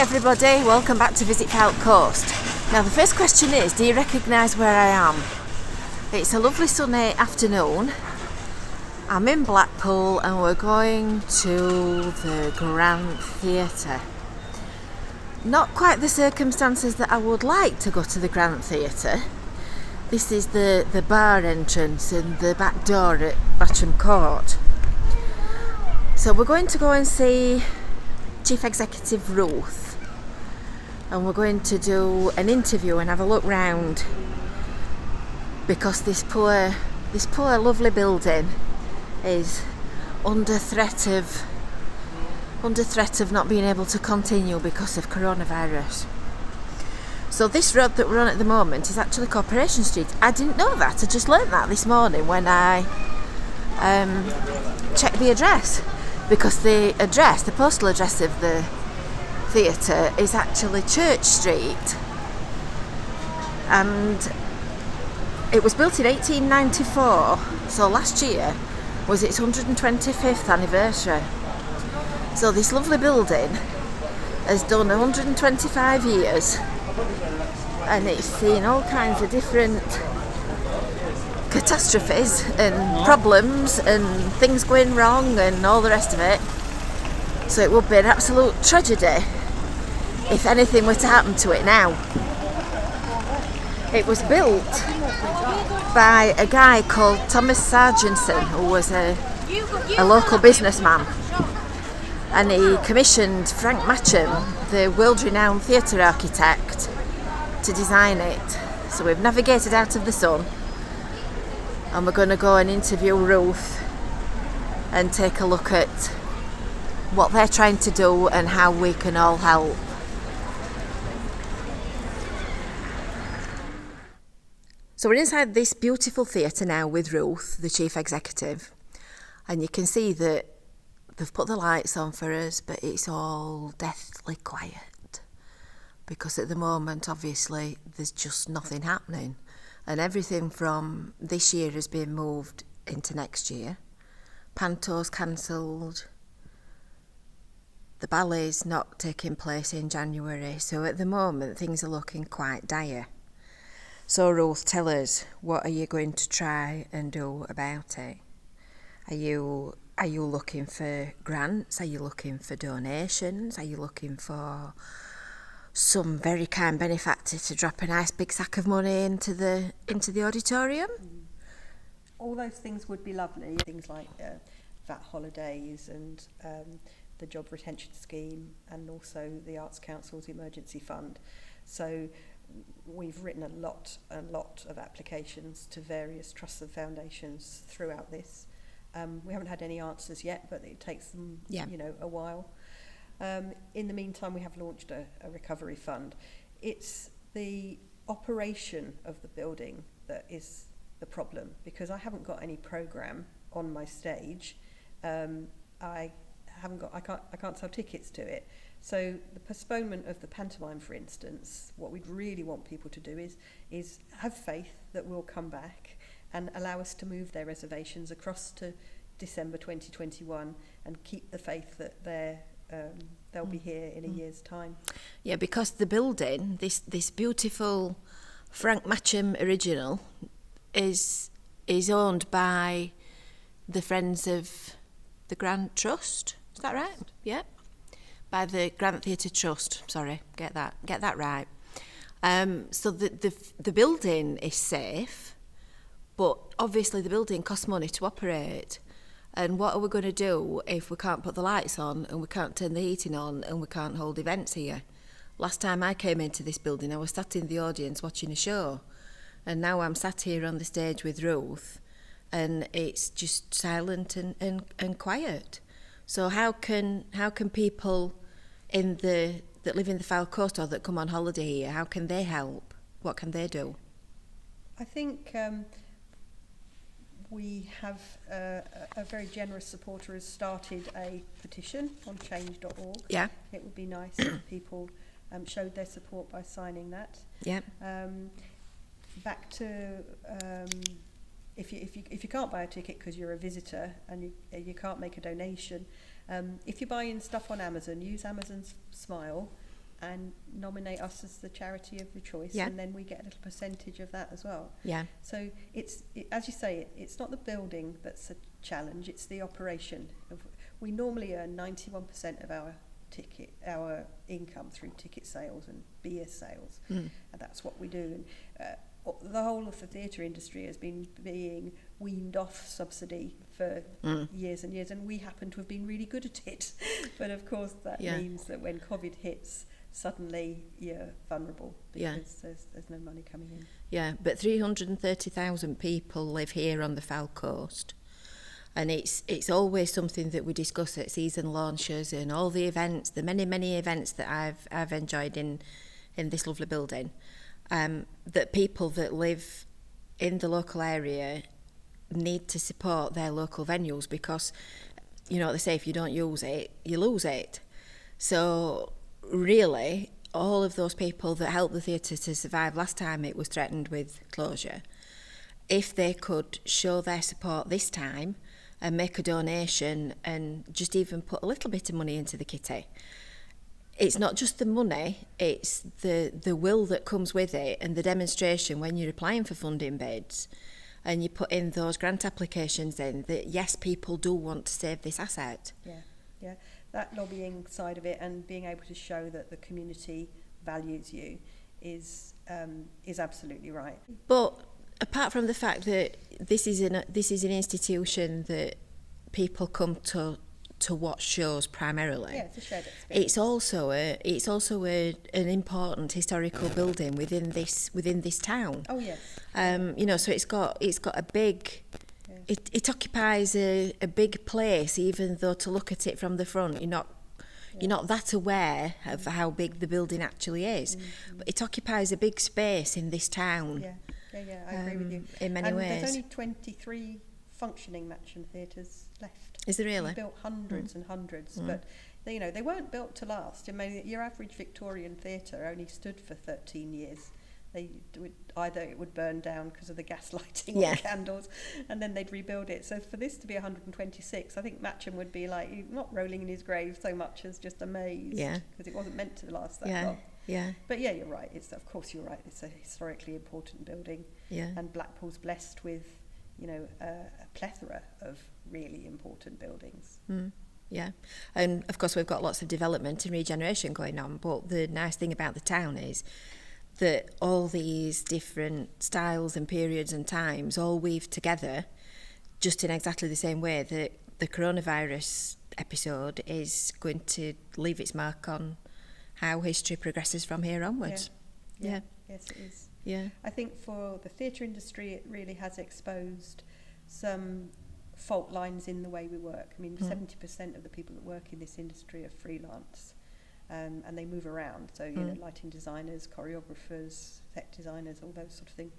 everybody, welcome back to Visit Fylde Coast. Now the first question is, do you recognise where I am? It's a lovely sunny afternoon. I'm in Blackpool and we're going to the Grand Theatre. Not quite the circumstances that I would like to go to the Grand Theatre. This is the bar entrance and the back door at Matcham Court. So we're going to go and see Chief Executive Ruth, and we're going to do an interview and have a look round, because this poor lovely building is under threat of not being able to continue because of coronavirus. So this road that we're on at the moment is actually Corporation Street. I didn't know that. I just learnt that this morning when I checked the address, because the postal address of the theatre is actually Church Street, and it was built in 1894, so last year was its 125th anniversary. So this lovely building has done 125 years, and it's seen all kinds of different catastrophes and problems and things going wrong and all the rest of it. So it would be an absolute tragedy if anything were to happen to it now. It was built by a guy called Thomas Sargentson, who was a local businessman, and he commissioned Frank Matcham, the world-renowned theatre architect, to design it. So we've navigated out of the sun, and we're going to go and interview Ruth and take a look at what they're trying to do and how we can all help. So we're inside this beautiful theatre now with Ruth, the Chief Executive, and you can see that they've put the lights on for us, but it's all deathly quiet, because at the moment, obviously, there's just nothing happening, and everything from this year has been moved into next year. Panto's cancelled, the ballet's not taking place in January, so at the moment things are looking quite dire. So Ruth, tell us, what are you going to try and do about it? Are you looking for grants? Are you looking for donations? Are you looking for some very kind benefactor to drop a nice big sack of money into the auditorium? All those things would be lovely. Things like VAT holidays and the job retention scheme, and also the Arts Council's emergency fund. So we've written a lot of applications to various trusts and foundations throughout this. We haven't had any answers yet, but it takes them a while. In the meantime, we have launched a recovery fund. It's the operation of the building that is the problem, because I haven't got any program on my stage. I can't sell tickets to it. So the postponement of the pantomime, for instance, what we'd really want people to do is have faith that we'll come back and allow us to move their reservations across to December 2021 and keep the faith that they'll be here in a year's time. Yeah, because the building, this beautiful Frank Matcham original, is owned by the Friends of the Grand Trust. Is that right? Yeah. By the Grand Theatre Trust. Sorry, get that right. So the building is safe, but obviously the building costs money to operate. And what are we going to do if we can't put the lights on and we can't turn the heating on and we can't hold events here? Last time I came into this building, I was sat in the audience watching a show, and now I'm sat here on the stage with Ruth, and it's just silent and quiet. So how can people that live in the Fylde Coast or that come on holiday here, how can they help? What can they do? I think we have a very generous supporter has started a petition on change.org. Yeah. It would be nice if people showed their support by signing that. Yeah. Back to if you can't buy a ticket because you're a visitor and you can't make a donation, if you're buying stuff on Amazon, use Amazon's Smile and nominate us as the charity of the choice, Yeah. and then we get a little percentage of that as well. Yeah. So as you say, it's not the building that's a challenge, it's the operation. We normally earn 91% of our income through ticket sales and beer sales, and that's what we do. And the whole of the theatre industry has been being weaned off subsidy for years and years, and we happen to have been really good at it. But of course that means that when COVID hits, suddenly you're vulnerable because there's no money coming in. Yeah, but 330,000 people live here on the Fylde coast, and it's always something that we discuss at season launches and all the events, the many events that I've enjoyed in this lovely building. That people that live in the local area need to support their local venues, because, you know, they say if you don't use it, you lose it. So really, all of those people that helped the theatre to survive last time it was threatened with closure, if they could show their support this time and make a donation and just even put a little bit of money into the kitty. It's not just the money, it's the will that comes with it, and the demonstration when you're applying for funding bids and you put in those grant applications in, that yes, people do want to save this asset. Yeah. That lobbying side of it and being able to show that the community values you is absolutely right. But apart from the fact that this is an institution that people come to watch shows primarily. Yeah, it's a shared experience. It's also an important historical building within this town. Oh yes. You know, so it's got a big. Yeah. It occupies a big place, even though to look at it from the front, you're not that aware of how big the building actually is. But it occupies a big space in this town. Yeah, I agree with you. In many ways. There's only 23 functioning Matcham theatres left. Is there really? We built hundreds and hundreds, but they weren't built to last. I mean, your average Victorian theatre only stood for 13 years. It would burn down because of the gas lighting or the candles, and then they'd rebuild it. So for this to be 126, I think Matcham would be like not rolling in his grave so much as just amazed, because it wasn't meant to last that long. Yeah. But yeah, you're right. Of course you're right. It's a historically important building. Yeah. And Blackpool's blessed with, a plethora of really important buildings. Yeah. And of course we've got lots of development and regeneration going on, but the nice thing about the town is that all these different styles and periods and times all weave together just in exactly the same way that the coronavirus episode is going to leave its mark on how history progresses from here onwards. Yeah. Yes, it is. Yeah. I think for the theatre industry, it really has exposed some fault lines in the way we work. I mean, 70% of the people that work in this industry are freelance, and they move around. So, lighting designers, choreographers, set designers, all those sort of things.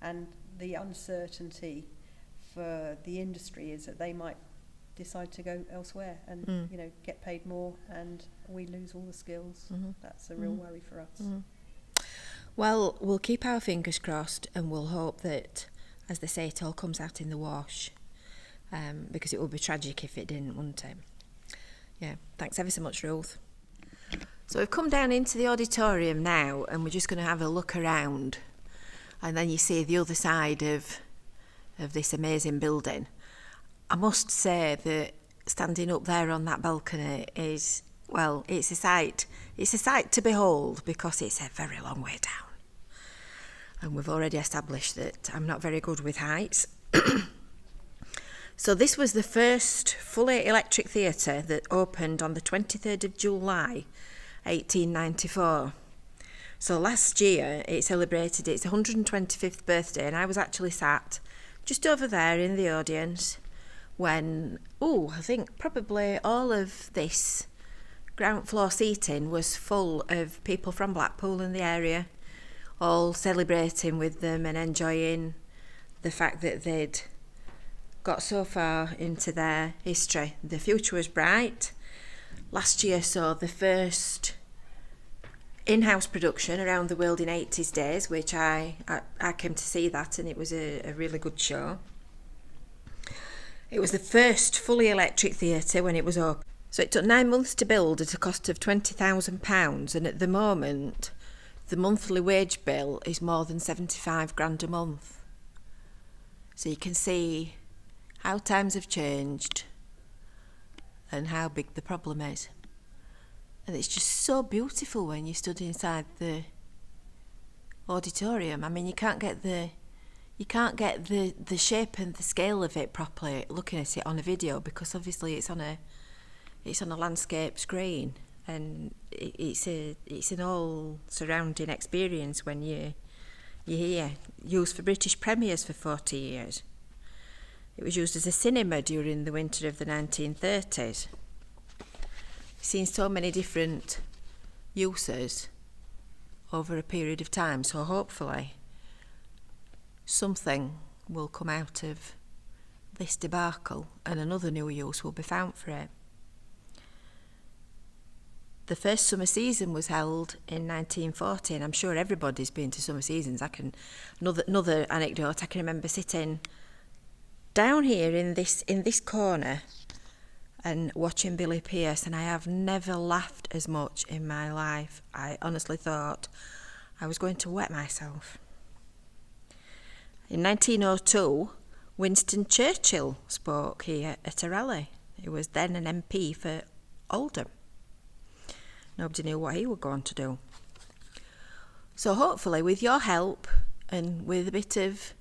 And the uncertainty for the industry is that they might decide to go elsewhere and, get paid more, and we lose all the skills. That's a real worry for us. Well, we'll keep our fingers crossed, and we'll hope that, as they say, it all comes out in the wash, because it would be tragic if it didn't, wouldn't it? Yeah, thanks ever so much, Ruth. So we've come down into the auditorium now, and we're just going to have a look around, and then you see the other side of this amazing building. I must say that standing up there on that balcony is, well, it's a sight to behold, because it's a very long way down. And we've already established that I'm not very good with heights. So this was the first fully electric theatre that opened on the 23rd of July, 1894. So last year it celebrated its 125th birthday, and I was actually sat just over there in the audience when, I think probably all of this ground floor seating was full of people from Blackpool and the area, all celebrating with them and enjoying the fact that they'd got so far into their history. The future was bright. Last year saw the first in-house production around the world in 80s days, which I came to see that, and it was a really good show. It was the first fully electric theatre when it was open. So it took 9 months to build at a cost of £20,000, and at the moment the monthly wage bill is more than 75 grand a month. So you can see how times have changed and how big the problem is. And it's just so beautiful when you stood inside the auditorium. I mean, you can't get the shape and the scale of it properly looking at it on a video, because obviously it's on a landscape screen, and it's an all surrounding experience when you hear used for British premieres for 40 years. It was used as a cinema during the winter of the 1930s. We've seen so many different uses over a period of time, so hopefully something will come out of this debacle and another new use will be found for it. The first summer season was held in 1940, and I'm sure everybody's been to summer seasons. Another anecdote, I can remember sitting down here in this corner and watching Billy Pearce, and I have never laughed as much in my life. I honestly thought I was going to wet myself. In 1902, Winston Churchill spoke here at a rally. He was then an MP for Oldham. Nobody knew what he would go on to do. So hopefully with your help and with a bit of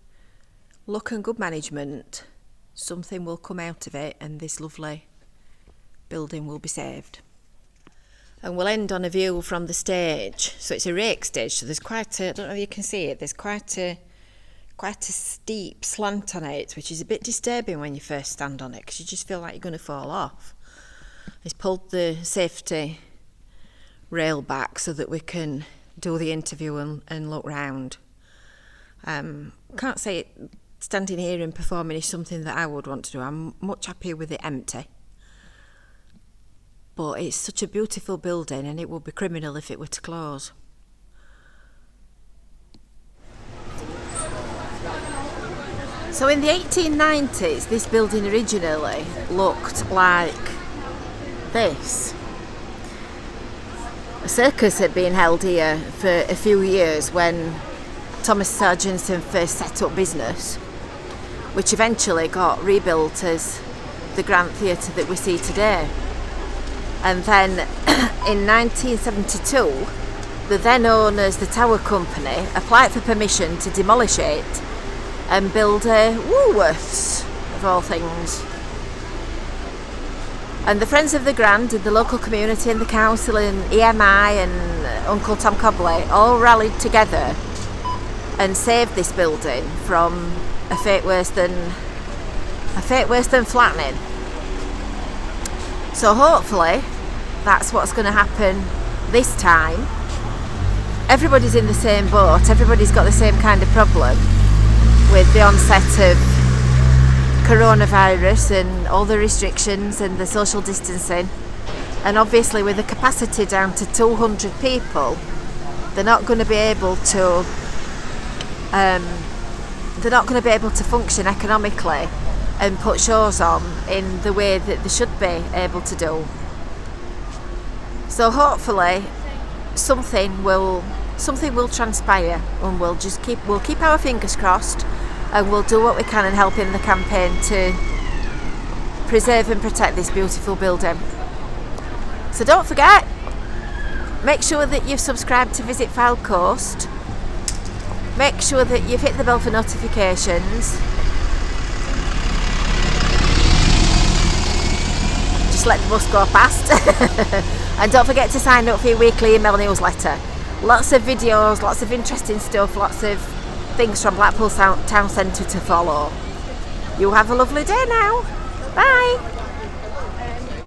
luck and good management, something will come out of it and this lovely building will be saved. And we'll end on a view from the stage. So it's a rake stage, so there's I don't know if you can see it, there's quite a steep slant on it, which is a bit disturbing when you first stand on it, because you just feel like you're going to fall off. He's pulled the safety rail back so that we can do the interview and look round. Can't say it, standing here and performing is something that I would want to do. I'm much happier with it empty. But it's such a beautiful building, and it would be criminal if it were to close. So in the 1890s, this building originally looked like this. A circus had been held here for a few years when Thomas Sargentson first set up business, which eventually got rebuilt as the Grand Theatre that we see today. And then in 1972, the then owners, the Tower Company, applied for permission to demolish it and build a Woolworths, of all things. And the Friends of the Grand and the local community and the council and EMI and Uncle Tom Cobley all rallied together and saved this building from a fate worse than flattening. So hopefully that's what's going to happen this time. Everybody's in the same boat, everybody's got the same kind of problem with the onset of coronavirus and all the restrictions and the social distancing, and obviously with the capacity down to 200 people, they're not going to be able to function economically and put shows on in the way that they should be able to do. So hopefully something will transpire, and we'll keep our fingers crossed, and we'll do what we can and help in the campaign to preserve and protect this beautiful building. So don't forget, make sure that you've subscribed to Visit Fylde Coast. Make sure that you've hit the bell for notifications. Just let the bus go past. And don't forget to sign up for your weekly email newsletter. Lots of videos, lots of interesting stuff, lots of things from Blackpool Town Centre to follow. You have a lovely day now. Bye.